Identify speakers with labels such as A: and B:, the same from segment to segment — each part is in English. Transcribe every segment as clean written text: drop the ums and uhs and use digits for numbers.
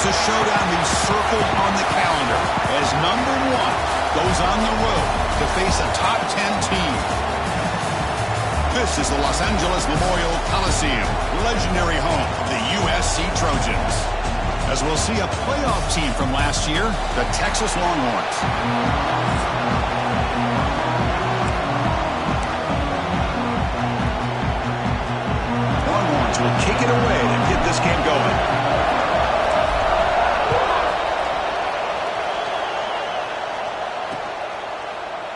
A: a showdown we've circled on the calendar as number 1 goes on the road to face a top 10 team. This is the Los Angeles Memorial Coliseum, legendary home of the USC Trojans. As we'll see a playoff team from last year, the Texas Longhorns. Longhorns will kick it away to get this game going.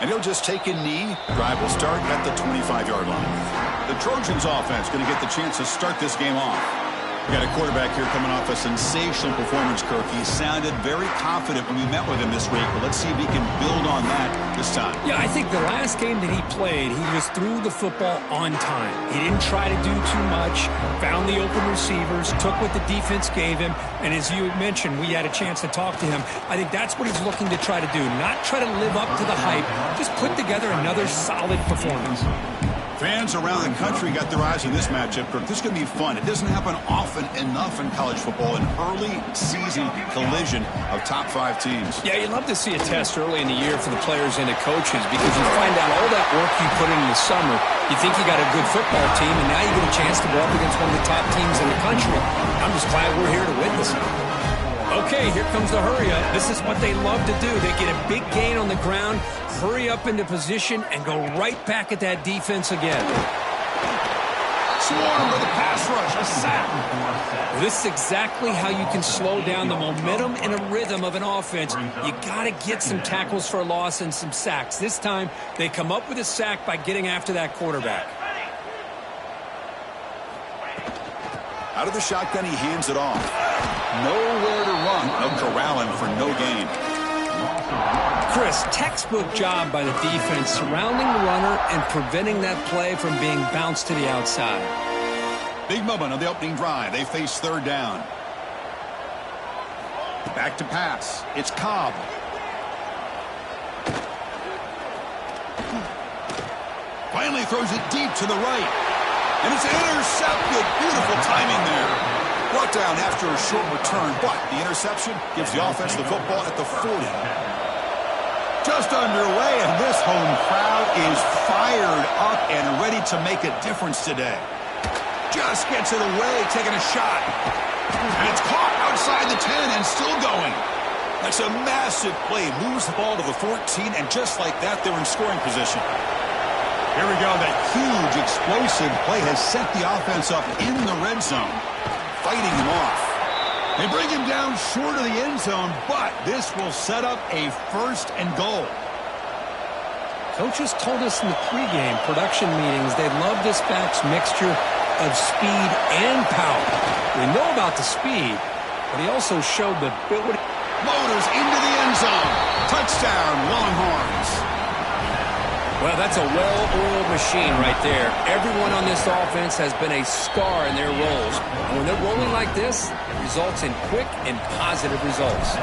A: And he'll just take a knee. Drive will start at the 25-yard line. The Trojans offense going to get the chance to start this game off. We got a quarterback here coming off a sensational performance, Kirk. He sounded very confident when we met with him this week, but let's see if he can build on that this time.
B: Yeah, I think the last game that he played, he just threw the football on time. He didn't try to do too much, found the open receivers, took what the defense gave him, and as you mentioned, we had a chance to talk to him. I think that's what he's looking to try to do, not try to live up to the hype, just put together another solid performance.
A: Fans around the country got their eyes on this matchup, Kirk. This is going to be fun. It doesn't happen often enough in college football, an early season collision of top 5 teams.
B: Yeah, you love to see a test early in the year for the players and the coaches because you find out all that work you put in the summer. You think you got a good football team, and now you get a chance to go up against one of the top teams in the country. I'm just glad we're here to witness it. Okay, here comes the hurry-up. This is what they love to do. They get a big gain on the ground, hurry up into position, and go right back at that defense again.
A: Swarm with a pass rush, a sack.
B: This is exactly how you can slow down the momentum and a rhythm of an offense. You got to get some tackles for a loss and some sacks. This time, they come up with a sack by getting after that quarterback.
A: Out of the shotgun, he hands it off. Nowhere to run. No corralling for no gain.
B: Chris, textbook job by the defense surrounding the runner and preventing that play from being bounced to the outside.
A: Big moment on the opening drive. They face 3rd down. Back to pass. It's Cobb. Finally throws it deep to the right. And it's intercepted. Beautiful timing there. Brought down after a short return, but the interception gives the offense the football at the 40. Just underway, and this home crowd is fired up and ready to make a difference today. Just gets it away, taking a shot. And it's caught outside the 10 and still going. That's a massive play. Moves the ball to the 14, and just like that, they're in scoring position. Here we go. That huge, explosive play has set the offense up in the red zone. Fighting him off. They bring him down short of the end zone, but this will set up a 1st and goal.
B: Coaches told us in the pregame production meetings they love this back's mixture of speed and power. We know about the speed, but he also showed the ability.
A: Motors into the end zone. Touchdown, Longhorns.
B: Well, that's a well-oiled machine right there. Everyone on this offense has been a star in their roles. And when they're rolling like this, it results in quick and positive results.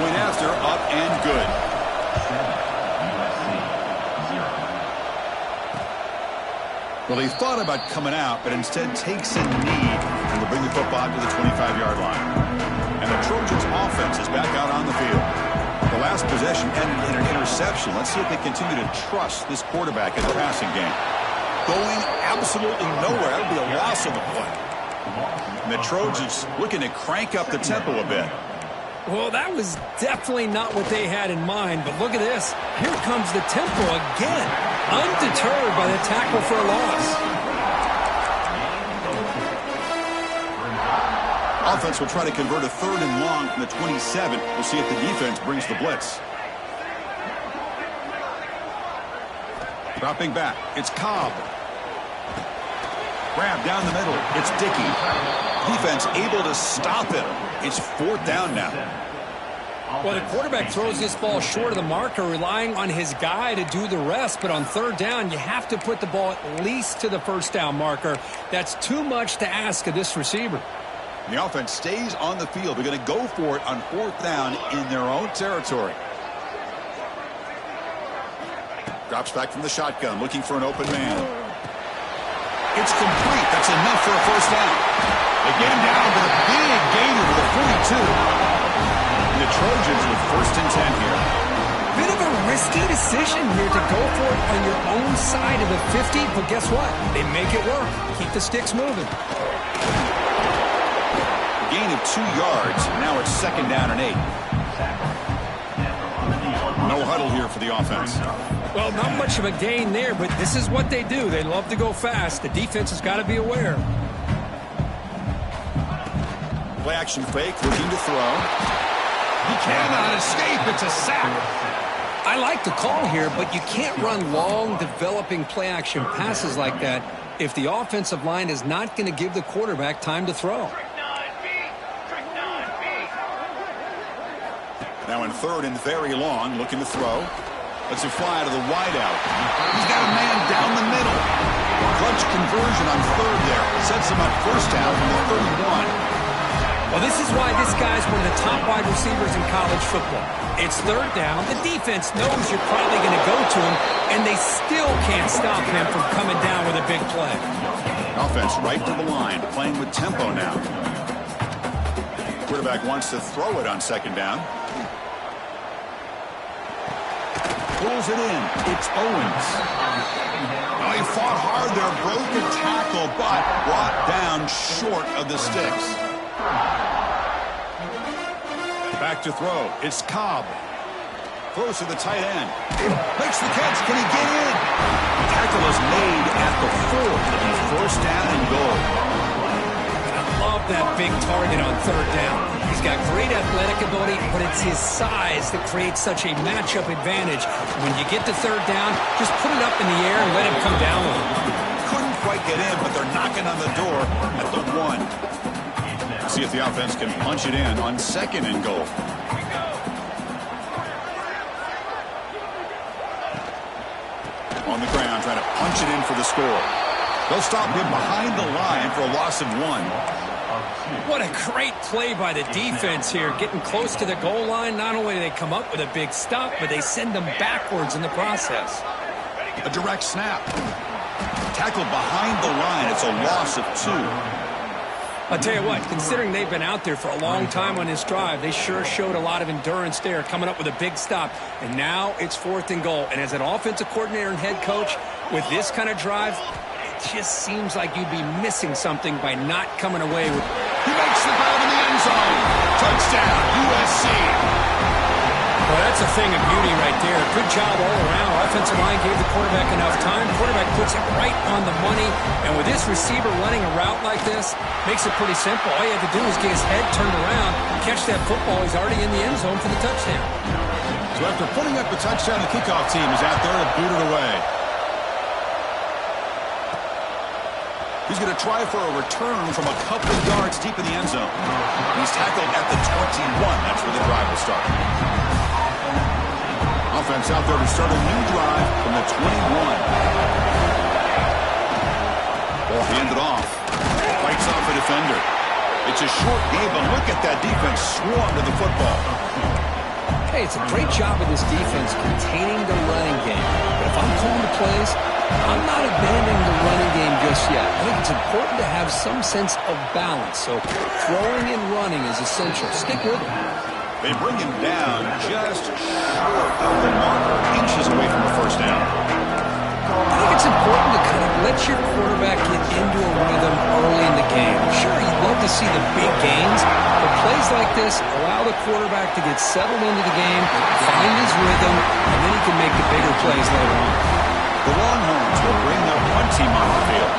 A: Went after, up and good. Well, he thought about coming out, but instead takes a knee and will bring the football to the 25-yard line. And the Trojans' offense is back out on the field. The last possession ended in an interception. Let's see if they continue to trust this quarterback in the passing game. Going absolutely nowhere. That would be a loss of a play. And the Trojans looking to crank up the tempo a bit.
B: Well, that was definitely not what they had in mind, but look at this. Here comes the tempo again. Undeterred by the tackle for a loss.
A: Offense will try to convert a 3rd and long from the 27. We'll see if the defense brings the blitz. Dropping back. It's Cobb. Grab down the middle. It's Dickey. Defense able to stop him. It's 4th down now.
B: Well, the quarterback throws this ball short of the marker, relying on his guy to do the rest. But on 3rd down, you have to put the ball at least to the 1st down marker. That's too much to ask of this receiver.
A: The offense stays on the field. They're going to go for it on 4th down in their own territory. Drops back from the shotgun, looking for an open man. It's complete. That's enough for a 1st down. They get him down to the big gain over the 42. The Trojans with 1st and 10 here.
B: Bit of a risky decision here to go for it on your own side of the 50, but guess what? They make it work. Keep the sticks moving.
A: Gain of 2 yards. Now it's 2nd down and 8. No huddle here for the offense.
B: Well, not much of a gain there, but this is what they do. They love to go fast. The defense has got to be aware.
A: Play action fake, looking to throw. He cannot escape. It's a sack.
B: I like the call here, but you can't run long, developing play action passes like that if the offensive line is not going to give the quarterback time to throw.
A: Now in 3rd and very long, looking to throw. Let's it fly to the wideout. He's got a man down the middle. Clutch conversion on 3rd there. Sets him up 1st down from the 31.
B: Well, this is why this guy's one of the top wide receivers in college football. It's 3rd down. The defense knows you're probably going to go to him, and they still can't stop him from coming down with a big play.
A: Offense right to the line, playing with tempo now. Quarterback wants to throw it on 2nd down. Pulls it in. It's Owens. Oh, he fought hard there, broke the tackle, but brought down short of the sticks. Back to throw. It's Cobb. Throws to the tight end. Makes the catch. Can he get in? The tackle is made at the 4. It'll be 1st down and goal.
B: I love that big target on 3rd down. He's got great athletic ability, but it's his size that creates such a matchup advantage. When you get to 3rd down, just put it up in the air and let him come down with it.
A: Couldn't quite get in, but they're knocking on the door at the 1. See if the offense can punch it in on 2nd and goal. On the ground, trying to punch it in for the score. They'll stop him behind the line for a loss of 1.
B: What a great play by the defense here. Getting close to the goal line, not only do they come up with a big stop, but they send them backwards in the process.
A: A direct snap. Tackled behind the line. It's a loss of 2.
B: I'll tell you what, considering they've been out there for a long time on this drive, they sure showed a lot of endurance there, coming up with a big stop. And now it's 4th and goal. And as an offensive coordinator and head coach, with this kind of drive, it just seems like you'd be missing something by not coming away with.
A: He makes the grab in the end zone. Touchdown, USC.
B: Well, that's a thing of beauty right there. Good job all around. Offensive line gave the quarterback enough time. Quarterback puts it right on the money. And with this receiver running a route like this, makes it pretty simple. All you have to do is get his head turned around, catch that football. He's already in the end zone for the touchdown.
A: So after putting up the touchdown, the kickoff team is out there to boot it away. He's going to try for a return from a couple of yards deep in the end zone. He's tackled at the 21. That's where the drive will start. Offense out there to start a new drive from the 21. Ball handed off. Fights off a defender. It's a short game, but look at that defense swarm to the football.
B: Hey, it's a great job of this defense containing the running game. But if I'm calling the plays, I'm not abandoning the running game just yet. I think it's important to have some sense of balance. So throwing and running is essential. Stick with it.
A: They bring him down just short of the marker, inches away from the 1st down.
B: I think it's important to kind of let your quarterback get into a rhythm early in the game. Sure, you'd love to see the big gains, but plays like this allow the quarterback to get settled into the game, find his rhythm, and then he can make the bigger plays later on.
A: The Longhorns will bring their punt team on the field.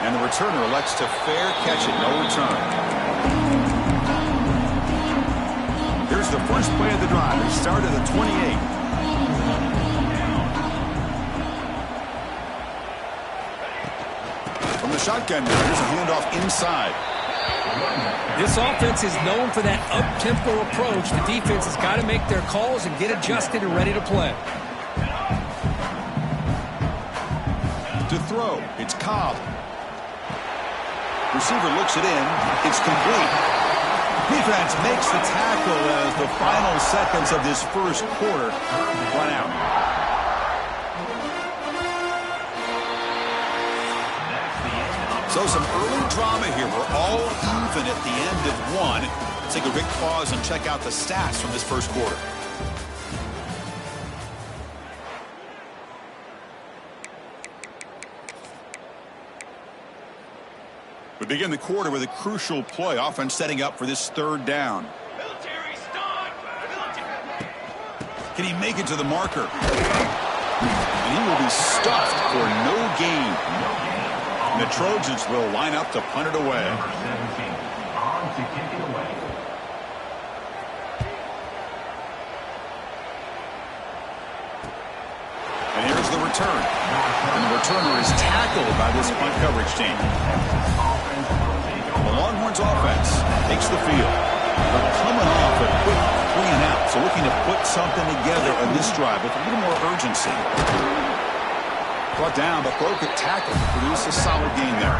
A: And the returner elects to fair catch it, no return. Here's the first play of the drive. They start at the 28. From the shotgun now, here's a handoff inside.
B: This offense is known for that up-tempo approach. The defense has got to make their calls and get adjusted and ready to play.
A: To throw, it's Cobb. Receiver looks it in. It's complete. Defense makes the tackle as the final seconds of this first quarter run out. So some early drama here. We're all even at the end of one. Let's take a quick pause and check out the stats from this first quarter. We begin the quarter with a crucial play. Offense setting up for this third down. Can he make it to the marker? And he will be stuffed for no gain. And the Trojans will line up to punt it away. And here's the return. And the returner is tackled by this punt coverage team. The Longhorns offense takes the field. They're coming off a quick 3-and-out, so looking to put something together on this drive with a little more urgency. Brought down, but broke a tackle to produce a solid gain there.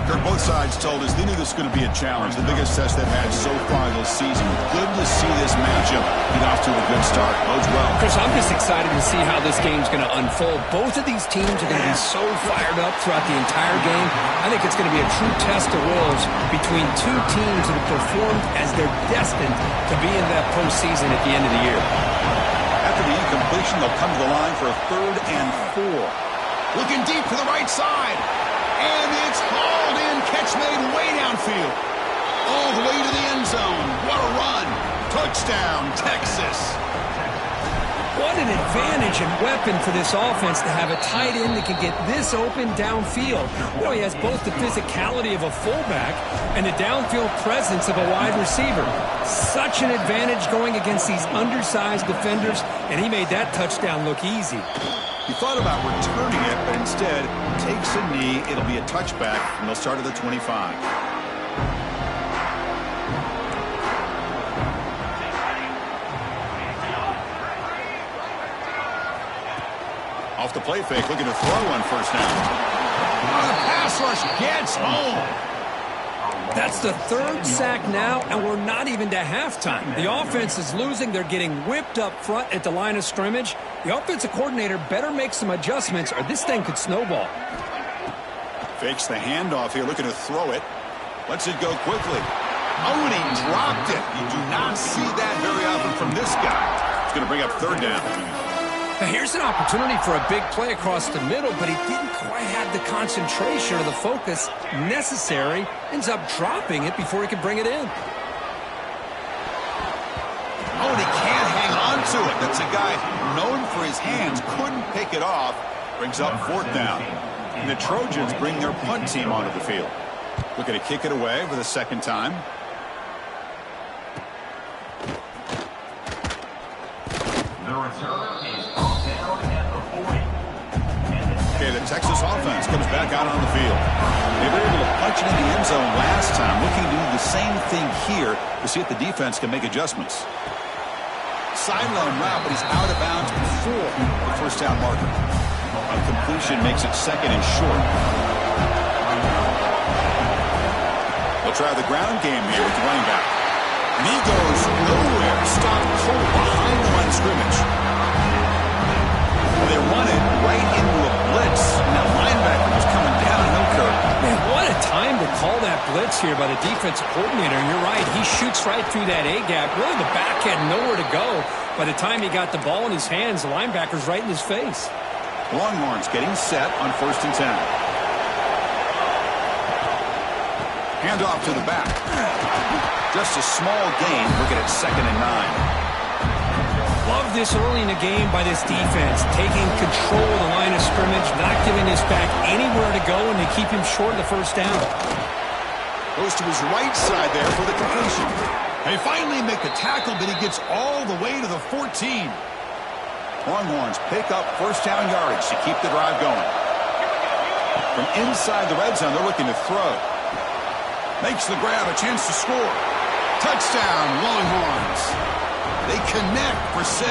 A: Kirk, both sides told us they knew this was going to be a challenge, the biggest test they've had so far this season. Good to see this matchup get off to a good start. Bodes well.
B: Chris, I'm just excited to see how this game's going to unfold. Both of these teams are going to be so fired up throughout the entire game. I think it's going to be a true test of wills between two teams that have performed as they're destined to be in that postseason at the end of the year.
A: After the incompletion, they'll come to the line for a 3rd and 4. Looking deep to the right side. And it's hauled in. Catch made way downfield. All the way to the end zone. What a run. Touchdown, Texas.
B: What an advantage and weapon for this offense to have a tight end that can get this open downfield. You know, he has both the physicality of a fullback and the downfield presence of a wide receiver. Such an advantage going against these undersized defenders, and he made that touchdown look easy.
A: He thought about returning it, but instead takes a knee. It'll be a touchback, and they'll start at the 25. Off the play fake, looking to throw on first down. Oh, the pass rush gets home.
B: That's the 3rd sack now, and we're not even to halftime. The offense is losing. They're getting whipped up front at the line of scrimmage. The offensive coordinator better make some adjustments, or this thing could snowball.
A: Fakes the handoff here, looking to throw it. Lets it go quickly. Oh, and he dropped it. You do not see that very often from this guy. It's going to bring up 3rd down.
B: Now here's an opportunity for a big play across the middle, but he didn't quite have the concentration or the focus necessary. Ends up dropping it before he could bring it in.
A: Oh, and he can't hang on to it. That's a guy known for his hands. Couldn't pick it off. Brings up 4th down. And the Trojans bring their punt team onto the field. Looking to kick it away for the 2nd time.
C: The return is down at the 40.
A: Okay, the Texas offense comes back out on the field. They were able to punch it in the end zone last time. Looking to do the same thing here to see if the defense can make adjustments. Sideline route, but he's out of bounds before the first down marker. A completion makes it 2nd and short. They'll try the ground game here with the running back. And he goes nowhere. Stopped cold behind the line of scrimmage. Well, they run it right into a blitz. And that linebacker was coming downhill, Kirk.
B: Man, what a time to call that blitz here by the defensive coordinator. And you're right, he shoots right through that A-gap. Really, the back had nowhere to go. By the time he got the ball in his hands, the linebacker's right in his face.
A: Longhorns getting set on 1st and 10. Handoff to the back. Just a small gain. Looking at 2nd and 9.
B: Love this early in the game by this defense, taking control of the line of scrimmage, not giving this back anywhere to go, and they keep him short of the first down.
A: Goes to his right side there for the completion. They finally make the tackle, but he gets all the way to the 14. Longhorns pick up first down yardage to keep the drive going. From inside the red zone, they're looking to throw. Makes the grab, a chance to score. Touchdown, Longhorns. They connect for 6.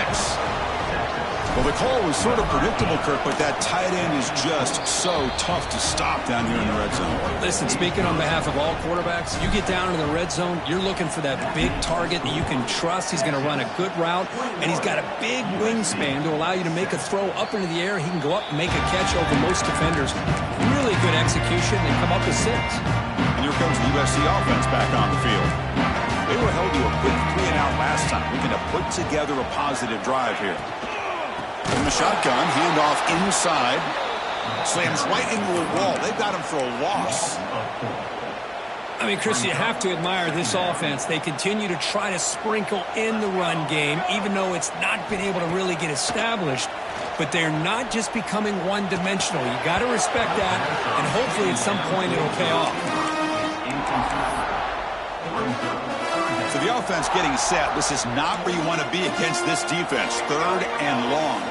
A: Well, the call was sort of predictable, Kirk, but that tight end is just so tough to stop down here in the red zone.
B: Listen, speaking on behalf of all quarterbacks, you get down in the red zone, you're looking for that big target that you can trust. He's going to run a good route, and he's got a big wingspan to allow you to make a throw up into the air. He can go up and make a catch over most defenders. Really good execution. They come up with 6.
A: And here comes the USC offense back on the field. They were held to a quick 3-and-out last time, looking to put together a positive drive here. From the shotgun, handoff inside. Slams right into a wall. They've got him for a loss.
B: I mean, Chris, you have to admire this offense. They continue to try to sprinkle in the run game, even though it's not been able to really get established. But they're not just becoming one-dimensional. You got to respect that, and hopefully at some point it'll pay off.
A: So the offense getting set. This is not where you want to be against this defense. 3rd and long.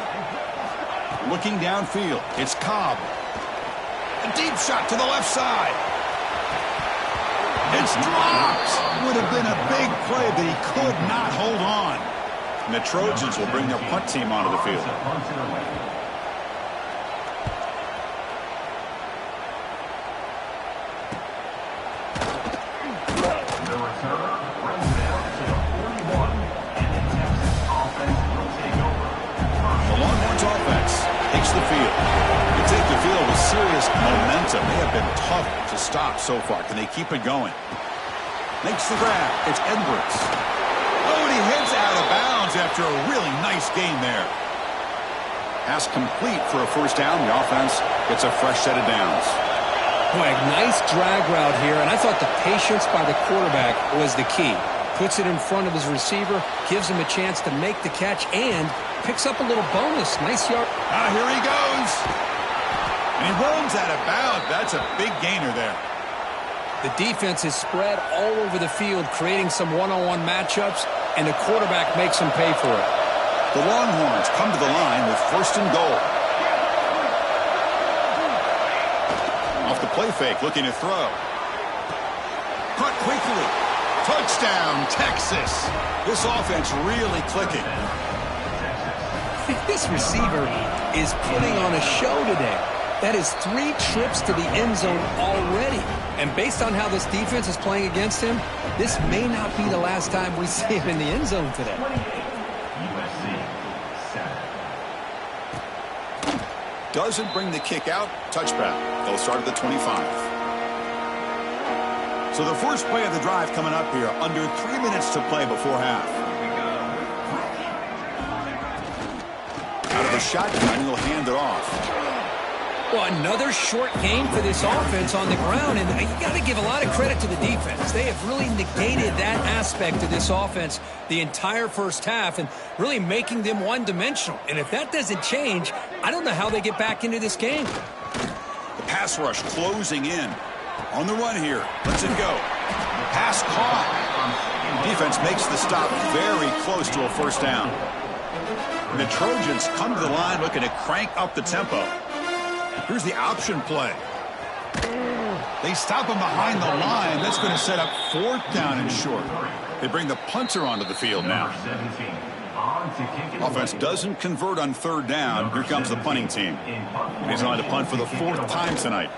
A: Looking downfield, it's Cobb. A deep shot to the left side. It's dropped. Would have been a big play, but he could not hold on. And the Trojans will bring their punt team onto the field.
C: The returner brings it out to the 41, and the Texas offense will take over.
A: The Longhorns offense takes the field. They take the field with serious momentum. They have been tough to stop so far. Can they keep it going? Makes the grab. It's Edwards. Oh, and he heads out of bounds after a really nice gain there. Pass complete for a first down. The offense gets a fresh set of downs.
B: Boy, a nice drag route here, and I thought the patience by the quarterback was the key. Puts it in front of his receiver, gives him a chance to make the catch, and picks up a little bonus. Nice yard.
A: Ah, here he goes. And he runs out of bounds. That's a big gainer there.
B: The defense is spread all over the field, creating some one-on-one matchups, and the quarterback makes them pay for it.
A: The Longhorns come to the line with 1st and goal. Off the play fake, looking to throw. Caught quickly. Touchdown, Texas. This offense really clicking.
B: This receiver is putting on a show today. That is 3 trips to the end zone already. And based on how this defense is playing against him, this may not be the last time we see him in the end zone today.
C: USC 7.
A: Doesn't bring the kick out. Touchback. They'll start at the 25. So the first play of the drive coming up here. Under 3 minutes to play before half. Out of the shotgun, he'll hand it off.
B: Well, another short game for this offense on the ground, and you got to give a lot of credit to the defense. They have really negated that aspect of this offense the entire first half and really making them one-dimensional. And if that doesn't change, I don't know how they get back into this game.
A: The pass rush closing in. On the run here. Let's it go. Pass caught. Defense makes the stop very close to a first down. And the Trojans come to the line looking to crank up the tempo. Here's the option play. They stop him behind the line. That's going to set up 4th down and short. They bring the punter onto the field now. Offense doesn't convert on 3rd down. Here comes the punting team. He's on to punt for the 4th time tonight.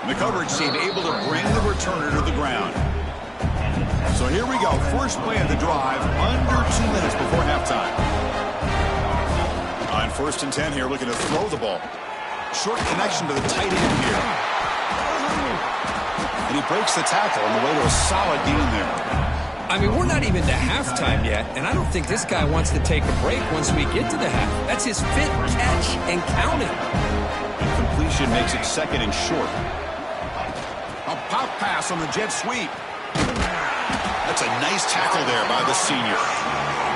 A: And the coverage team able to bring the returner to the ground. So here we go. First play of the drive, under 2 minutes before halftime. On 1st and 10 here, looking to throw the ball. Short connection to the tight end here. And he breaks the tackle on the way to a solid gain there.
B: I mean, we're not even to halftime yet, and I don't think this guy wants to take a break once we get to the half. That's his 5th catch and counting.
A: And completion makes it 2nd and short. A pop pass on the jet sweep. That's a nice tackle there by the senior.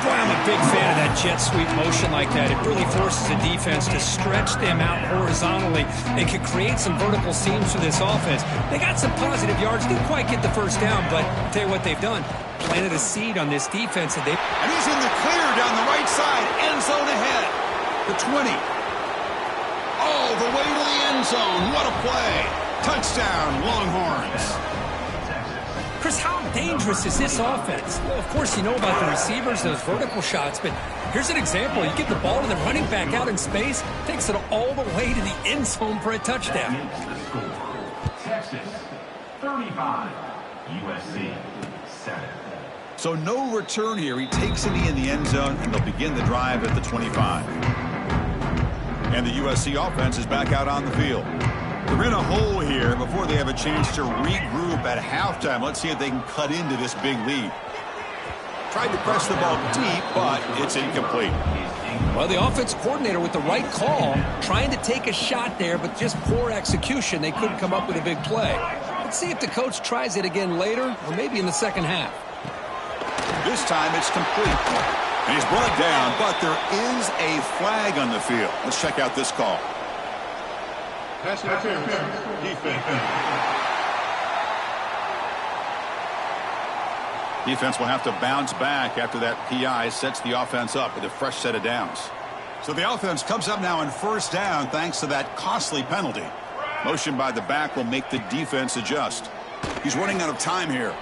B: Boy, I'm a big fan of that jet sweep motion like that. It really forces a defense to stretch them out horizontally and can create some vertical seams for this offense. They got some positive yards. Didn't quite get the first down, but I'll tell you what they've done. Planted a seed on this defense. And
A: he's in the clear down the right side. End zone ahead. The 20. All the way to the end zone. What a play. Touchdown, Longhorns.
B: Chris, how dangerous is this offense? Well, of course, you know about the receivers, those vertical shots, but here's an example. You get the ball to the running back out in space, takes it all the way to the end zone for a touchdown.
C: Texas 35, USC 7.
A: So no return here. He takes a knee in the end zone, and they'll begin the drive at the 25. And the USC offense is back out on the field. They're in a hole here before they have a chance to regroup at halftime. Let's see if they can cut into this big lead. Tried to press the ball deep, but it's incomplete.
B: Well, the offense coordinator with the right call, trying to take a shot there, but just poor execution. They couldn't come up with a big play. Let's see if the coach tries it again later, or maybe in the second half.
A: This time it's complete. And he's brought down, but there is a flag on the field. Let's check out this call.
C: Pass interference. Defense.
A: Defense will have to bounce back after that PI sets the offense up with a fresh set of downs. So the offense comes up now in first down thanks to that costly penalty. Motion by the back will make the defense adjust. He's running out of time here.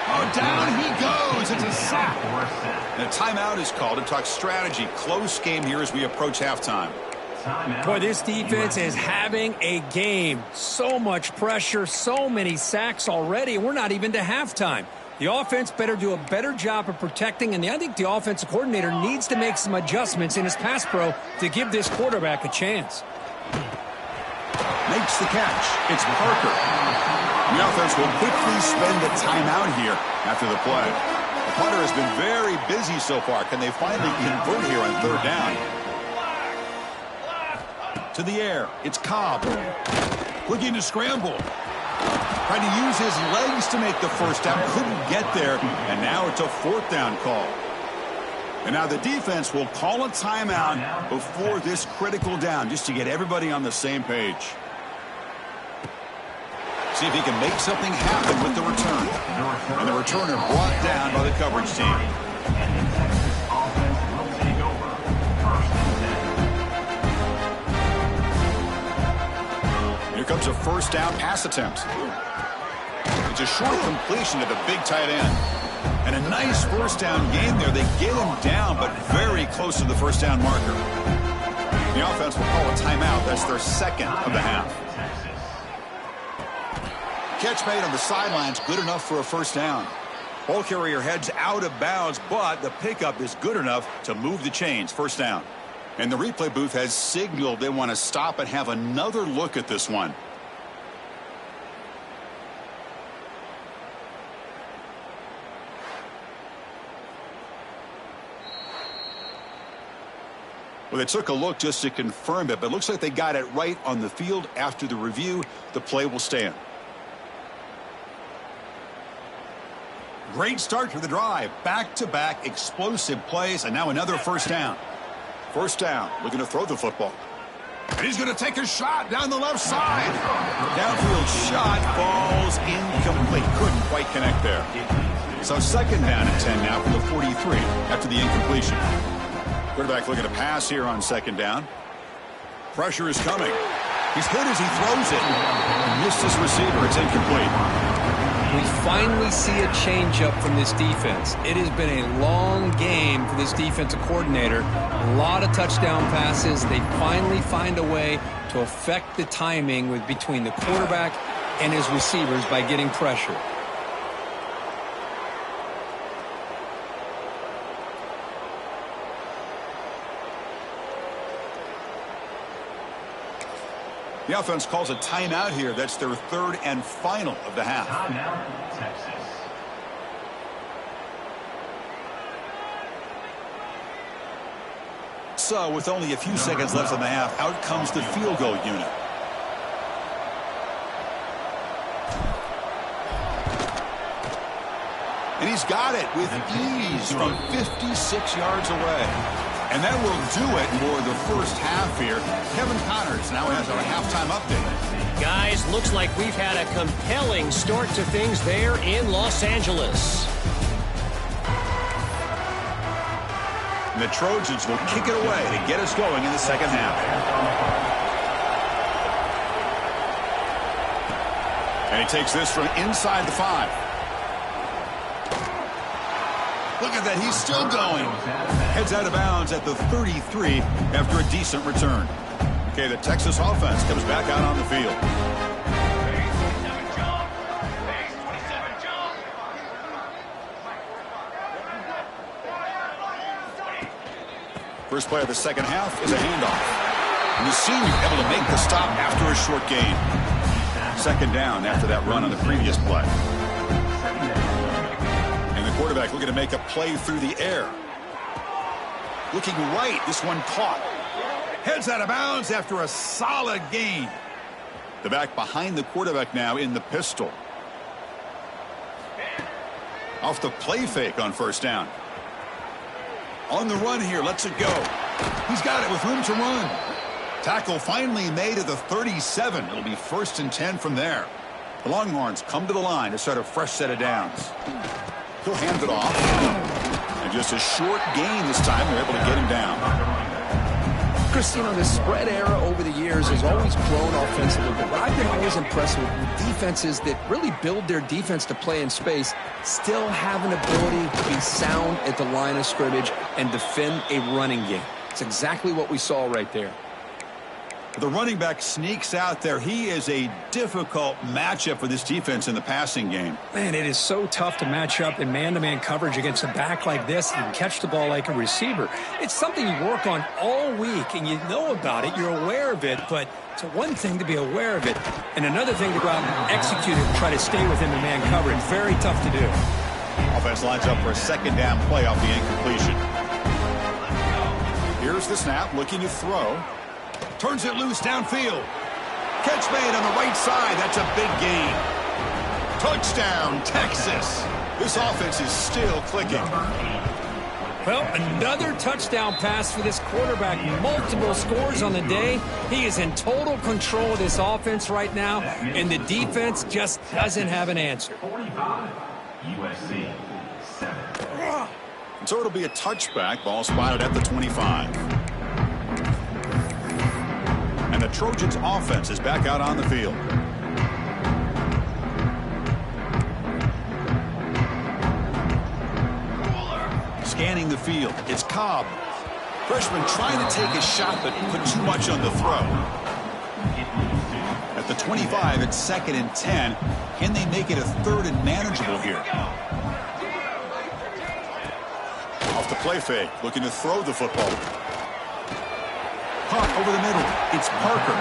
A: Oh, down he goes. It's a sack. And a timeout is called to talk strategy. Close game here as we approach halftime.
B: Boy, this defense is having a game. So much pressure, so many sacks already. We're not even to halftime. The offense better do a better job of protecting, and I think the offensive coordinator needs to make some adjustments in his pass pro to give this quarterback a chance.
A: Makes the catch. It's Parker. The offense will quickly spend the timeout here after the play. The punter has been very busy so far. Can they finally convert here on third down? To the air. It's Cobb. Looking to scramble. Trying to use his legs to make the first down. Couldn't get there. And now it's a fourth down call. And now the defense will call a timeout before this critical down just to get everybody on the same page. See if he can make something happen with the return. And the returner brought down by the coverage team. Here comes a first down pass attempt. It's a short completion to the big tight end. And a nice first down game there. They get him down, but very close to the first down marker. The offense will call a timeout. That's their second of the half. Catch made on the sidelines, good enough for a first down. Ball carrier heads out of bounds, but the pickup is good enough to move the chains. First down. And the replay booth has signaled they want to stop and have another look at this one. Well, they took a look just to confirm it, but it looks like they got it right on the field. After the review, the play will stand. Great start to the drive. Back-to-back explosive plays, and now another first down. First down, looking to throw the football. And he's going to take a shot down the left side. Downfield shot falls incomplete. Couldn't quite connect there. So second down and 10 now from the 43 after the incompletion. Quarterback looking to pass here on second down. Pressure is coming. He's hit as he throws it. Missed his receiver. It's incomplete.
B: We finally see a changeup from this defense. It has been a long game for this defensive coordinator. A lot of touchdown passes. They finally find a way to affect the timing with between the quarterback and his receivers by getting pressure.
A: The offense calls a timeout here. That's their third and final of the half.
C: Timeout, Texas.
A: So with only a few seconds left in the half, out comes the field goal unit. And he's got it with ease from 56 yards away. And that will do it for the first half here. Kevin Connors now has our halftime update.
D: Guys, looks like we've had a compelling start to things there in Los Angeles.
A: And the Trojans will kick it away to get us going in the second half. And he takes this from inside the 5. Look at that, he's still going. Heads out of bounds at the 33 after a decent return. Okay, the Texas offense comes back out on the field. First play of the second half is a handoff. And the senior able to make the stop after a short gain. Second down after that run on the previous play. And the quarterback looking to make a play through the air. Looking right, this one caught. Heads out of bounds after a solid gain. The back behind the quarterback now in the pistol. Off the play fake on first down. On the run here, lets it go. He's got it with room to run. Tackle finally made at the 37. It'll be 1st and 10 from there. The Longhorns come to the line to start a fresh set of downs. He'll hand it off. And just a short gain this time. They're able to get him down.
B: Chris, the spread era over the years has always grown offensively, but what I've been always impressed with defenses that really build their defense to play in space still have an ability to be sound at the line of scrimmage and defend a running game. It's exactly what we saw right there.
A: The running back sneaks out there. He is a difficult matchup for this defense in the passing game.
B: Man, it is so tough to match up in man-to-man coverage against a back like this and catch the ball like a receiver. It's something you work on all week, and you know about it. You're aware of it, but it's one thing to be aware of it, and another thing to go out and execute it and try to stay within the man coverage. Very tough to do.
A: Offense lines up for a second down play off the incompletion. Here's the snap, looking to throw. Turns it loose downfield. Catch made on the right side. That's a big gain. Touchdown, Texas. This offense is still clicking.
B: Well, another touchdown pass for this quarterback. Multiple scores on the day. He is in total control of this offense right now, and the defense just doesn't have an answer.
C: 45, USC 7.
A: So it'll be a touchback. Ball spotted at the 25. And the Trojans offense is back out on the field. Scanning the field. It's Cobb. Freshman trying to take a shot, but put too much on the throw. At the 25, it's 2nd and 10. Can they make it a 3rd and manageable here? Off the play fake. Looking to throw the football. Caught over the middle. It's Parker.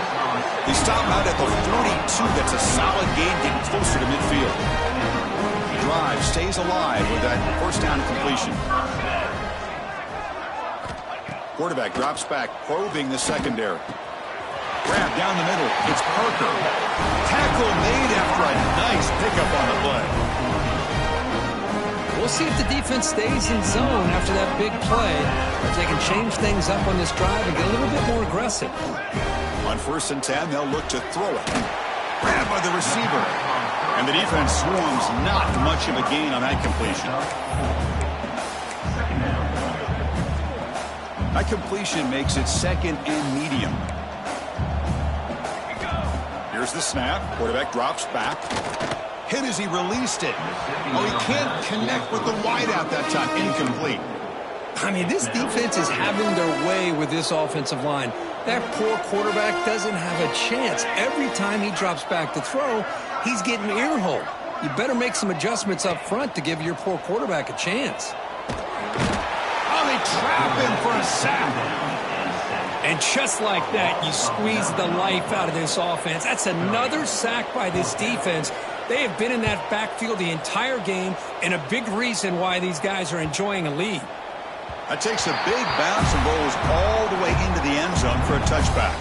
A: They stop out at the 42. That's a solid gain, getting closer to midfield. Drive stays alive with that first down completion. Quarterback drops back, probing the secondary. Grab down the middle. It's Parker. Tackle made after a nice pickup on the play.
B: We'll see if the defense stays in zone after that big play, or if they can change things up on this drive and get a little bit more aggressive.
A: On 1st and 10, they'll look to throw it. Grabbed by the receiver. And the defense swarms, not much of a gain on that completion. That completion makes it 2nd and medium. Here's the snap. Quarterback drops back. Hit as he released it. Oh, he can't connect with the wideout that time. Incomplete.
B: I mean, this defense is having their way with this offensive line. That poor quarterback doesn't have a chance. Every time he drops back to throw, he's getting earholed. You better make some adjustments up front to give your poor quarterback a chance.
A: Oh, they trap him for a sack.
B: And just like that, you squeeze the life out of this offense. That's another sack by this defense. They have been in that backfield the entire game, and a big reason why these guys are enjoying a lead.
A: That takes a big bounce and rolls all the way into the end zone for a touchback.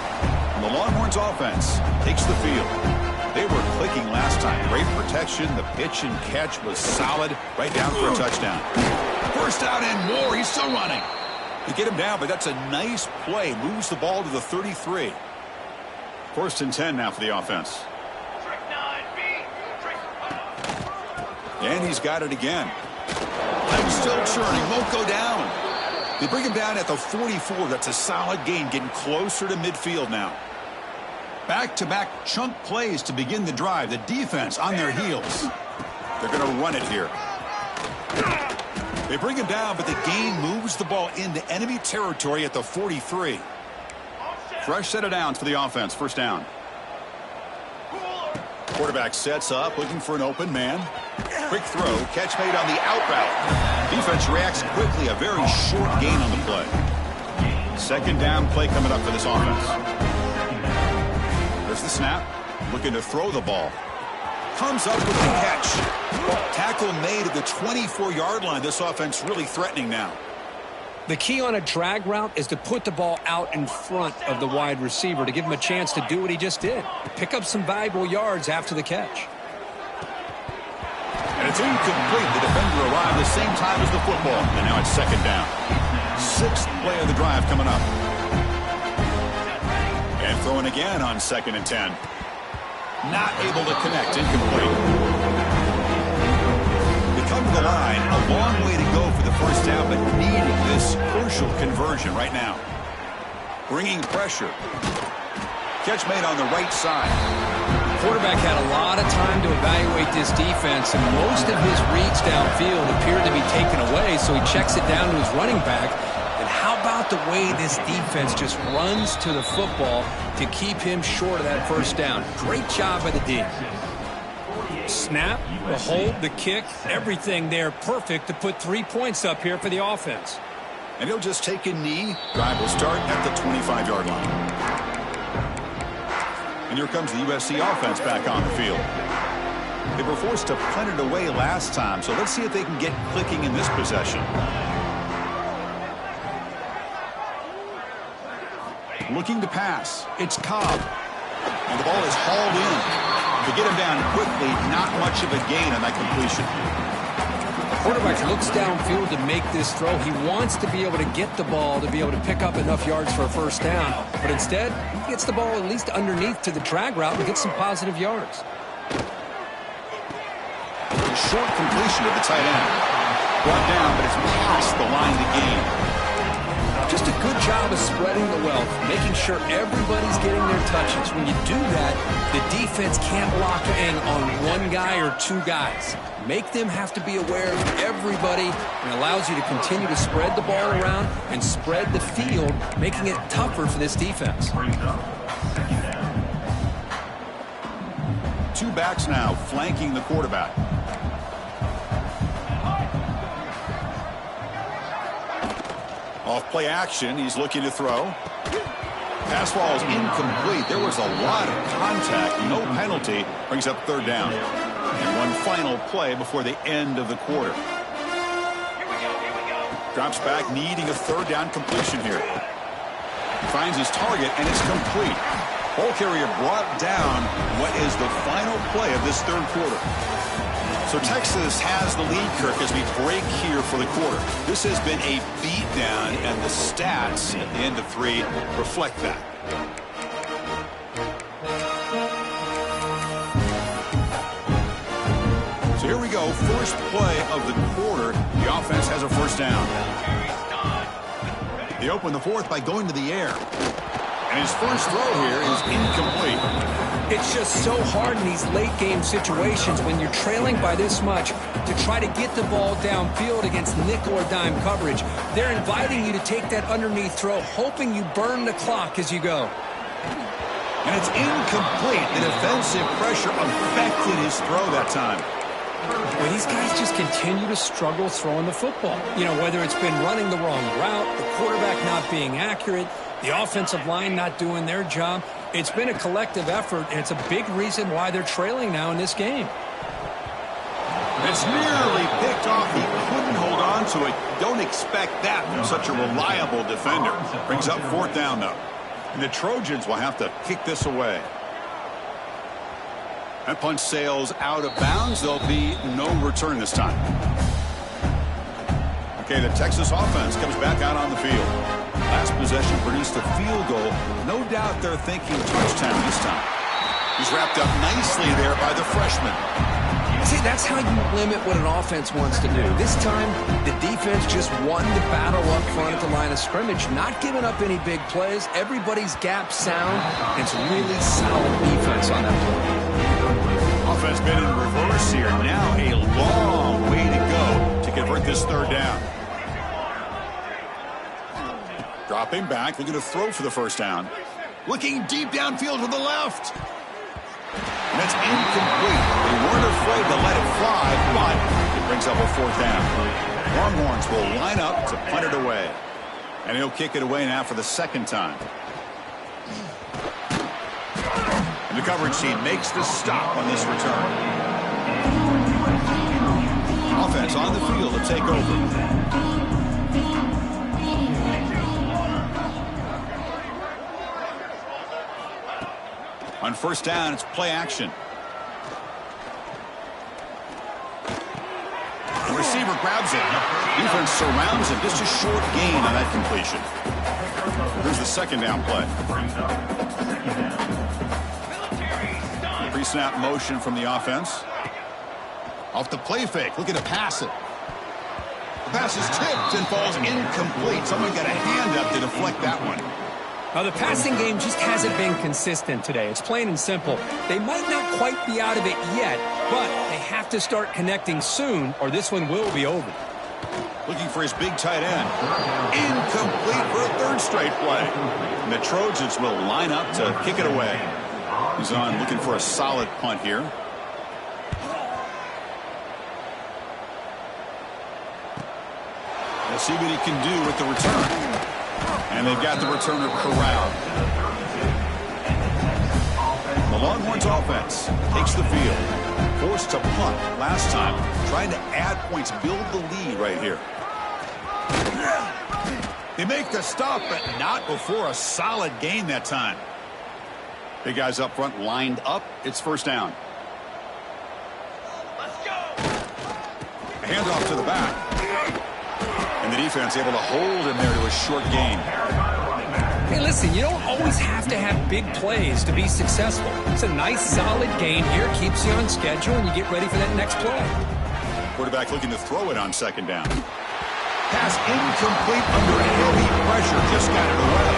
A: And the Longhorns offense takes the field. They were clicking last time. Great protection. The pitch and catch was solid. Right down for a touchdown. First out and more. He's still running. They get him down, but that's a nice play. Moves the ball to the 33. 1st and 10 now for the offense. And he's got it again. I'm still churning. Won't go down. They bring him down at the 44. That's a solid gain, getting closer to midfield now. Back-to-back chunk plays to begin the drive. The defense on their heels. They're going to run it here. They bring him down, but the gain moves the ball into enemy territory at the 43. Fresh set of downs for the offense. First down. Quarterback sets up, looking for an open man. Quick throw, catch made on the out route. Defense reacts quickly, a very short gain on the play. Second down play coming up for this offense. There's the snap. Looking to throw the ball. Comes up with the catch. Tackle made at the 24-yard line. This offense really threatening now.
B: The key on a drag route is to put the ball out in front of the wide receiver to give him a chance to do what he just did. Pick up some valuable yards after the catch.
A: And it's incomplete. The defender arrived the same time as the football. And now it's second down. Sixth play of the drive coming up. And throwing again on 2nd and 10. Not able to connect. Incomplete. They come to the line. A long way to go for the first down, but needing this crucial conversion right now. Bringing pressure. Catch made on the right side.
B: Quarterback had a lot of time to evaluate this defense, and most of his reads downfield appeared to be taken away, so he checks it down to his running back. And how about the way this defense just runs to the football to keep him short of that first down? Great job by the D. Snap, the hold, the kick, everything there perfect to put 3 points up here for the offense.
A: And he'll just take a knee. Drive will start at the 25-yard line. And here comes the USC offense back on the field. They were forced to punt it away last time, so let's see if they can get clicking in this possession. Looking to pass. It's Cobb. And the ball is hauled in. To get him down quickly, not much of a gain on that completion.
B: The quarterback looks downfield to make this throw. He wants to be able to get the ball to be able to pick up enough yards for a first down. But instead, he gets the ball at least underneath to the drag route and gets some positive yards.
A: A short completion to the tight end. Brought down, but it's past the line to gain.
B: Just a good job of spreading the wealth, making sure everybody's getting their touches. When you do that, the defense can't lock in on one guy or two guys. Make them have to be aware of everybody, and allows you to continue to spread the ball around and spread the field, making it tougher for this defense.
A: Two backs now flanking the quarterback. Off play action, he's looking to throw. Pass ball is incomplete. There was a lot of contact. No penalty. Brings up third down. And one final play before the end of the quarter. Drops back, needing a third down completion here. Finds his target, and it's complete. Ball carrier brought down what is the final play of this third quarter. So Texas has the lead, Kirk, as we break here for the quarter. This has been a beatdown, and the stats at the end of 3 reflect that. So here we go. First play of the quarter. The offense has a first down. They open the fourth by going to the air. And his first throw here is incomplete.
B: It's just so hard in these late-game situations when you're trailing by this much to try to get the ball downfield against nickel or dime coverage. They're inviting you to take that underneath throw, hoping you burn the clock as you go.
A: And it's incomplete. The defensive pressure affected his throw that time.
B: Well, these guys just continue to struggle throwing the football. You know, whether it's been running the wrong route, the quarterback not being accurate, the offensive line not doing their job. It's been a collective effort, and it's a big reason why they're trailing now in this game.
A: It's nearly picked off. He couldn't hold on to it. Don't expect that from such a reliable defender. Brings up fourth down, though. And the Trojans will have to kick this away. That punch sails out of bounds. There'll be no return this time. Okay, the Texas offense comes back out on the field. Last possession produced a field goal. No doubt they're thinking touchdown this time. He's wrapped up nicely there by the freshman.
B: See, that's how you limit what an offense wants to do. This time, the defense just won the battle up front at the line of scrimmage, not giving up any big plays. Everybody's gap sound, and it's really solid defense on that play.
A: Offense been in reverse here. Now a long way to go to convert this third down. Dropping back, looking to throw for the first down. Looking deep downfield to the left. And that's incomplete. They weren't afraid to let it fly, but it brings up a fourth down. Longhorns will line up to punt it away. And he'll kick it away now for the second time. And the coverage team makes the stop on this return. Offense on the field to take over. On first down, it's play action. The receiver grabs it. Defense surrounds him. Just a short gain on that completion. Here's the second down play. Pre-snap motion from the offense. Off the play fake. Looking to pass it. The pass is tipped and falls incomplete. Someone got a hand up to deflect that one.
B: Now, the passing game just hasn't been consistent today. It's plain and simple. They might not quite be out of it yet, but they have to start connecting soon, or this one will be over.
A: Looking for his big tight end. Incomplete for a third straight play. And the Trojans will line up to kick it away. He's on looking for a solid punt here. We'll see what he can do with the return. And they've got the returner corralled. The Longhorns offense takes the field. Forced to punt last time. Trying to add points, build the lead right here. They make the stop, but not before a solid gain that time. Big guys up front lined up. It's first down.
D: Let's go.
A: A handoff to the back. And the defense able to hold him there to a short gain.
B: Hey, listen, you don't always have to have big plays to be successful. It's a nice, solid gain here. Keeps you on schedule, and you get ready for that next play.
A: Quarterback looking to throw it on second down. Pass incomplete under heavy pressure. Just got it away.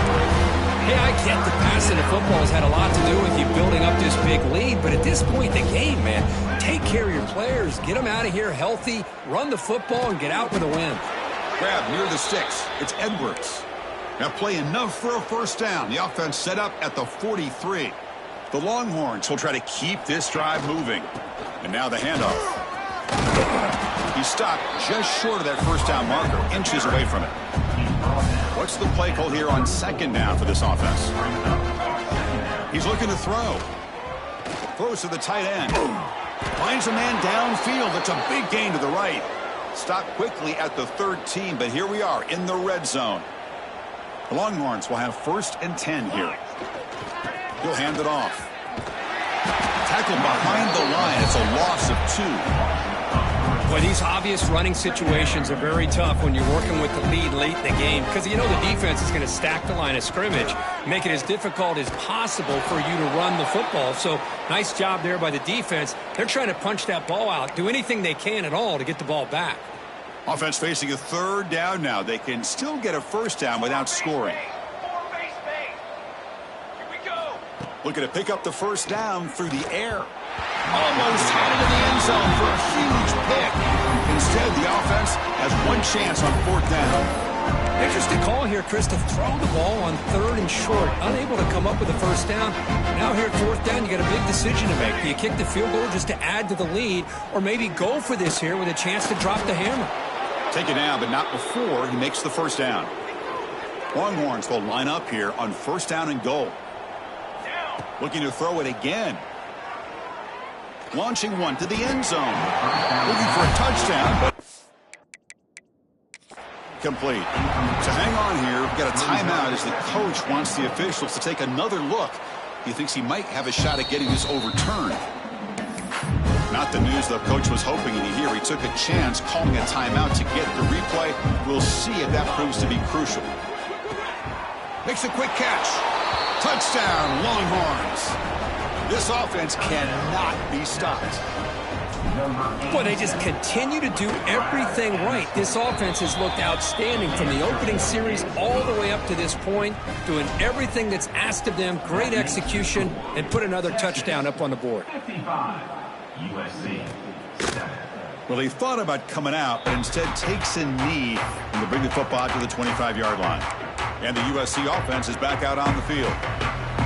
B: Hey, I get the passing of football has had a lot to do with you building up this big lead, but at this point in the game, man, take care of your players. Get them out of here healthy, run the football, and get out with a win.
A: Grab near the sticks. It's Edwards. Now play enough for a first down. The offense set up at the 43. The Longhorns will try to keep this drive moving. And now the handoff. He stopped just short of that first down marker, inches away from it. What's the play call here on second down for this offense? He's looking to throw. Throws to the tight end. Finds a man downfield. It's a big gain to the right. Stopped quickly at the 13, but here we are in the red zone. The Longhorns will have first and 10 here. He'll hand it off. Tackled behind the line. It's a loss of 2.
B: Well, these obvious running situations are very tough when you're working with the lead late in the game because you know the defense is going to stack the line of scrimmage, make it as difficult as possible for you to run the football. So nice job there by the defense. They're trying to punch that ball out, do anything they can at all to get the ball back.
A: Offense facing a third down now. They can still get a first down without scoring.
D: Here we go.
A: Looking to pick up the first down through the air. Almost had it in the end zone for a huge pick. Instead, the offense has one chance on fourth down.
B: Interesting call here, Chris, to throw the ball on third and short. Unable to come up with a first down. Now here at fourth down, you got a big decision to make. Do you kick the field goal just to add to the lead, or maybe go for this here with a chance to drop the hammer?
A: Take it now, but not before he makes the first down. Longhorns will line up here on first down and goal. Looking to throw it again. Launching one to the end zone. Looking for a touchdown, but complete. So hang on here. We've got a timeout as the coach wants the officials to take another look. He thinks he might have a shot at getting this overturned. Not the news the coach was hoping to hear. He took a chance calling a timeout to get the replay. We'll see if that proves to be crucial. Makes a quick catch. Touchdown, Longhorns. This offense cannot be stopped.
B: Boy, they just continue to do everything right. This offense has looked outstanding from the opening series all the way up to this point, doing everything that's asked of them, great execution, and put another touchdown up on the board.
C: 55, USC.
A: Well, he thought about coming out, but instead takes a knee and to bring the football out to the 25-yard line. And the USC offense is back out on the field.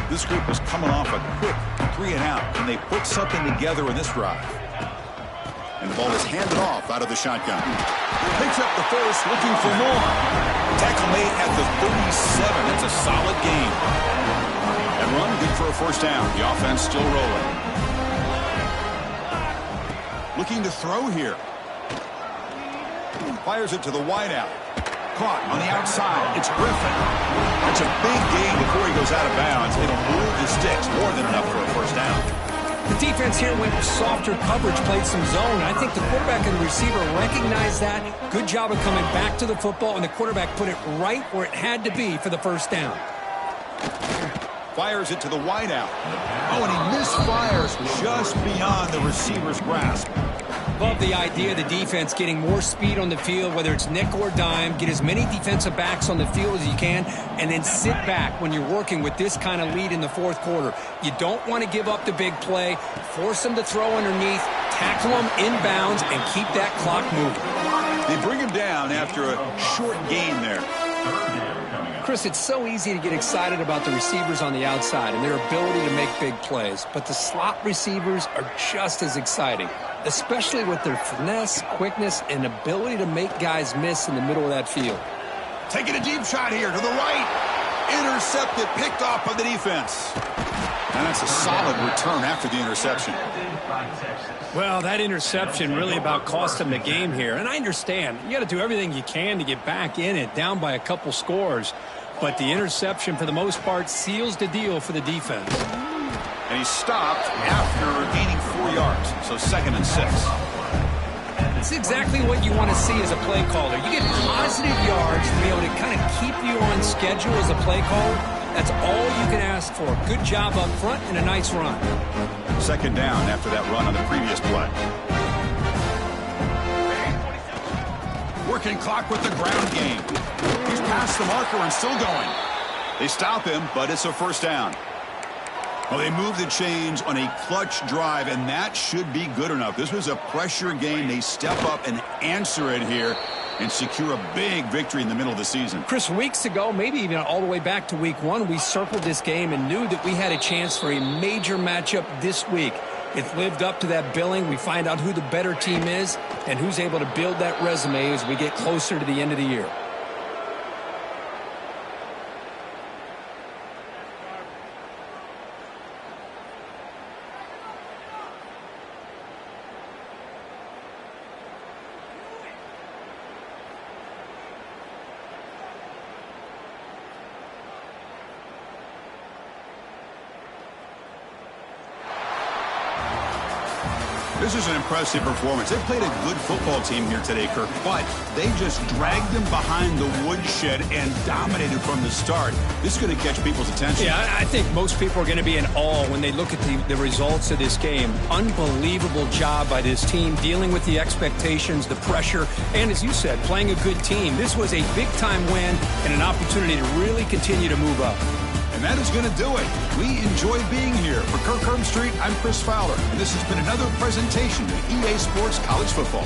A: This group was coming off a quick 3-and-out, and they put something together in this drive. And the ball is handed off out of the shotgun. Picks up the first, looking for more. Tackle made at the 37. That's a solid gain. And run good for a first down. The offense still rolling. Looking to throw here. Fires it to the wideout. Caught on the outside. It's Griffin. That's a big gain before he goes out of bounds. It'll move the sticks. More than enough for a first down.
B: The defense here went with softer coverage, played some zone. I think the quarterback and the receiver recognized that. Good job of coming back to the football, and the quarterback put it right where it had to be for the first down.
A: Fires it to the wideout. Oh, and he misfires just beyond the receiver's grasp.
B: Love the idea of the defense getting more speed on the field, whether it's nickel or dime. Get as many defensive backs on the field as you can, and then sit back when you're working with this kind of lead in the fourth quarter. You don't want to give up the big play. Force them to throw underneath, tackle them inbounds, and keep that clock moving.
A: They bring him down after a short gain there.
B: Chris, it's so easy to get excited about the receivers on the outside and their ability to make big plays, but the slot receivers are just as exciting, especially with their finesse, quickness, and ability to make guys miss in the middle of that field.
A: Taking a deep shot here to the right. Intercepted, picked off by the defense. And that's a solid return after the interception.
B: Well, that interception really about cost them the game here. And I understand. You got to do everything you can to get back in it, down by a couple scores. But the interception, for the most part, seals the deal for the defense.
A: And he stopped after gaining 4 yards. So 2nd and 6.
B: It's exactly what you want to see as a play caller. You get positive yards to be able to kind of keep you on schedule as a play caller. That's all you can ask for. Good job up front and a nice run.
A: 2nd down after that run on the previous play. Working clock with the ground game. He's past the marker and still going. They stop him, but it's a first down. Well, they move the chains on a clutch drive, and that should be good enough. This was a pressure game. They step up and answer it here and secure a big victory in the middle of the season.
B: Chris, weeks ago, maybe even all the way back to week 1, we circled this game and knew that we had a chance for a major matchup this week. It lived up to that billing. We find out who the better team is and who's able to build that resume as we get closer to the end of the year.
A: This is an impressive performance. They played a good football team here today, Kirk, but they just dragged them behind the woodshed and dominated from the start. This is going to catch people's attention.
B: Yeah, I think most people are going to be in awe when they look at the results of this game. Unbelievable job by this team, dealing with the expectations, the pressure, and as you said, playing a good team. This was a big-time win and an opportunity to really continue to move up.
A: And that is going to do it. We enjoyed being here. For Kirk Herbstreit, I'm Chris Fowler, and this has been another presentation of EA Sports College Football.